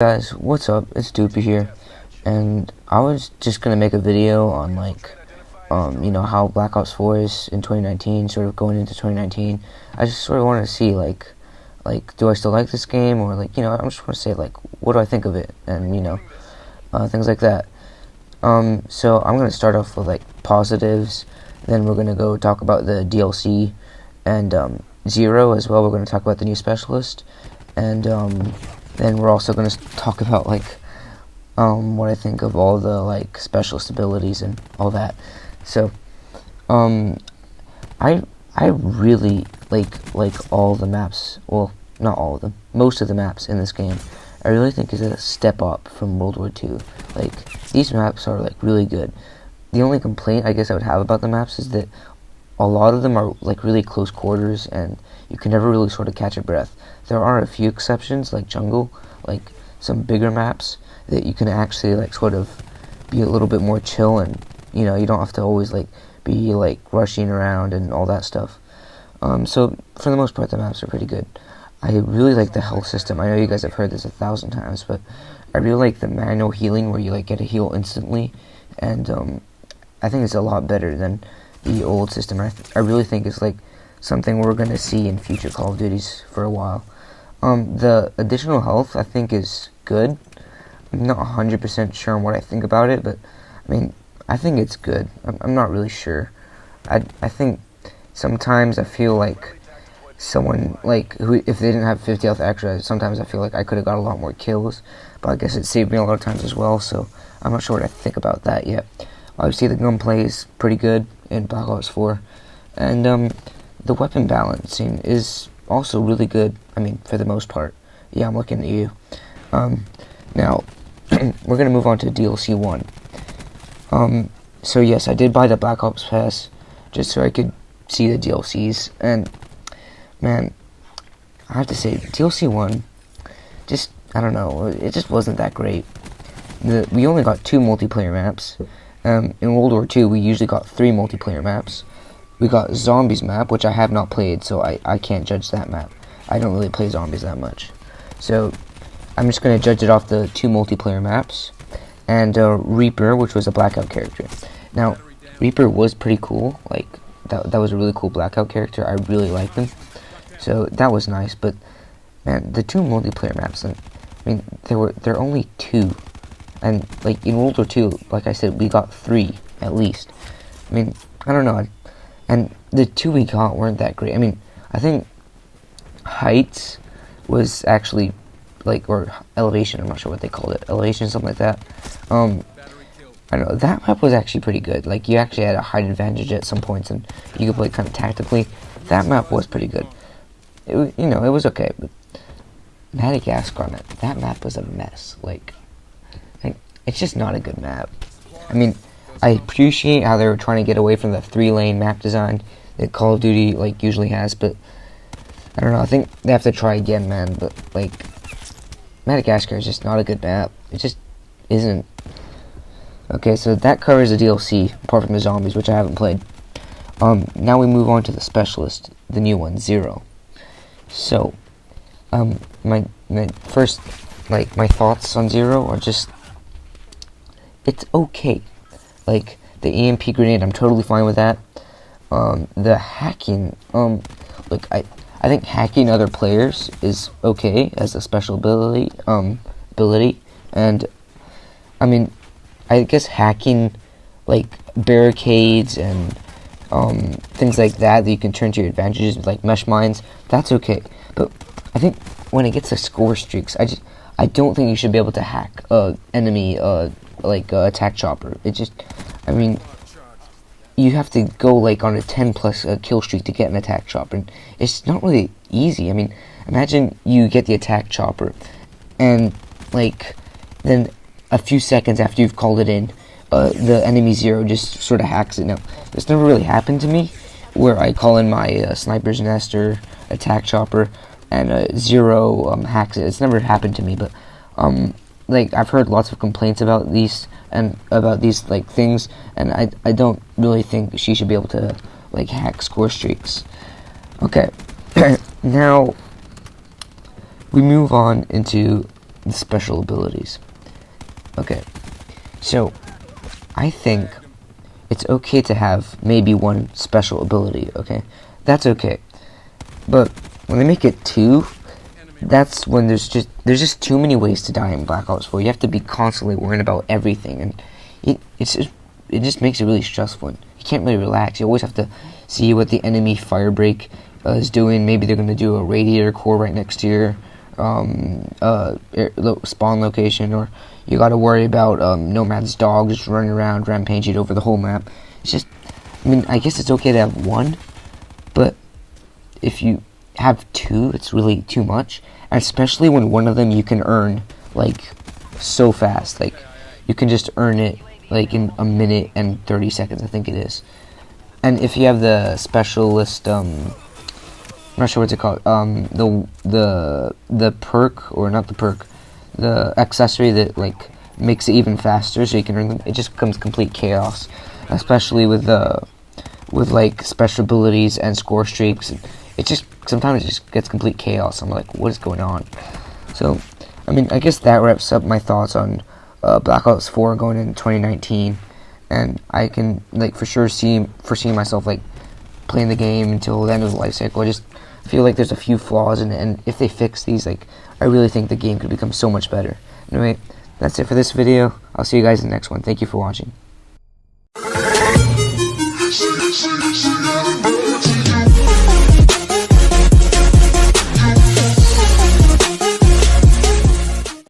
Guys, what's up? It's DOUPPY here, and I was just gonna make a video on how Black Ops 4 is in 2019, sort of going into 2019. I just sort of want to see do I still like this game, or I just want to say what do I think of it, and things like that. So I'm gonna start off with positives, then we're gonna go talk about the DLC and Zero as well. We're gonna talk about the new specialist, and then we're also going to talk about what I think of all the specialist abilities and all that. So I really like all the maps. Well, not all of them. Most of the maps in this game I really think is a step up from World War II. These maps are really good. The only complaint I guess I would have about the maps is that a lot of them are really close quarters, and you can never really sort of catch a breath. There are a few exceptions, like Jungle, some bigger maps that you can actually sort of be a little bit more chill, and you don't have to always be rushing around and all that stuff. So for the most part, the maps are pretty good. I really like the health system. I know you guys have heard this 1,000 times, but I really like the manual healing where you get a heal instantly, and I think it's a lot better than the old system. I really think it's something we're going to see in future Call of Duties for a while. The additional health I think is good. I'm not 100% sure on what I think about it, but I think it's good. I'm not really sure. I think sometimes I feel like someone who, if they didn't have 50 health extra, sometimes I feel like I could have got a lot more kills, but I guess it saved me a lot of times as well, so I'm not sure what I think about that yet. Obviously the gunplay is pretty good in Black Ops 4, and the weapon balancing is also really good, for the most part. Yeah, I'm looking at you. Now, we're going to move on to DLC 1. So yes, I did buy the Black Ops Pass, just so I could see the DLCs, and, man, I have to say, DLC 1, I don't know, it just wasn't that great. We only got 2 multiplayer maps. In World War II, we usually got 3 multiplayer maps. We got Zombies map, which I have not played, so I can't judge that map. I don't really play Zombies that much. So, I'm just going to judge it off the 2 multiplayer maps. And Reaper, which was a Blackout character. Now, Reaper was pretty cool. That was a really cool Blackout character. I really liked him. So, that was nice. But, man, the 2 multiplayer maps, there are only 2. And, in World War II, like I said, we got 3, at least. I don't know. And the 2 we got weren't that great. I think Heights was actually, or Elevation, I'm not sure what they called it. Elevation, something like that. I don't know, that map was actually pretty good. You actually had a height advantage at some points, and you could play kind of tactically. That map was pretty good. It was okay, but Madagascar, man, that map was a mess. It's just not a good map. I appreciate how they were trying to get away from the 3-lane map design that Call of Duty usually has, but I don't know, I think they have to try again, man. But Madagascar is just not a good map. It just isn't. Okay, so that covers the DLC, apart from the Zombies, which I haven't played. Now we move on to the Specialist, the new one, Zero. So, my first, my thoughts on Zero are just, it's okay. The EMP grenade, I'm totally fine with that. The hacking, I think hacking other players is okay as a special ability, and, I guess hacking, barricades and, things like that you can turn to your advantages, like mesh mines, that's okay. But I think when it gets to score streaks, I don't think you should be able to hack enemy, attack chopper. It just, you have to go on a 10 plus kill streak to get an attack chopper, and it's not really easy. Imagine you get the attack chopper, and then a few seconds after you've called it in, the enemy Zero just sort of hacks it. Now, this never really happened to me, where I call in my sniper's nest or attack chopper, and Zero hacks it. It's never happened to me, but I've heard lots of complaints about these things, and I don't really think she should be able to hack score streaks. Okay, now we move on into the special abilities. Okay, so I think it's okay to have maybe one special ability, okay? That's okay. But when they make it 2, that's when there's just too many ways to die in Black Ops 4. You have to be constantly worrying about everything, and it just makes it really stressful. You can't really relax. You always have to see what the enemy firebreak is doing. Maybe they're going to do a radiator core right next to your spawn location, or you got to worry about Nomad's dog just running around rampaging over the whole map. It's just, I mean, I guess it's okay to have one, but if you have 2, it's really too much, and especially when one of them you can earn like so fast. Like you can just earn it like in a minute and 30 seconds, I think it is. And if you have the specialist, I'm not sure what's it called, the perk, or not the perk, the accessory that like makes it even faster so you can earn them, it just becomes complete chaos, especially with like special abilities and score streaks. It just sometimes it just gets complete chaos. I'm like, what is going on? So I mean, I guess that wraps up my thoughts on Black Ops 4 going into 2019, and I can like for sure foresee myself like playing the game until the end of the life cycle. I just feel like there's a few flaws in it, and if they fix these, like, I really think the game could become so much better. Anyway, that's it for this video. I'll see you guys in the next one. Thank you for watching.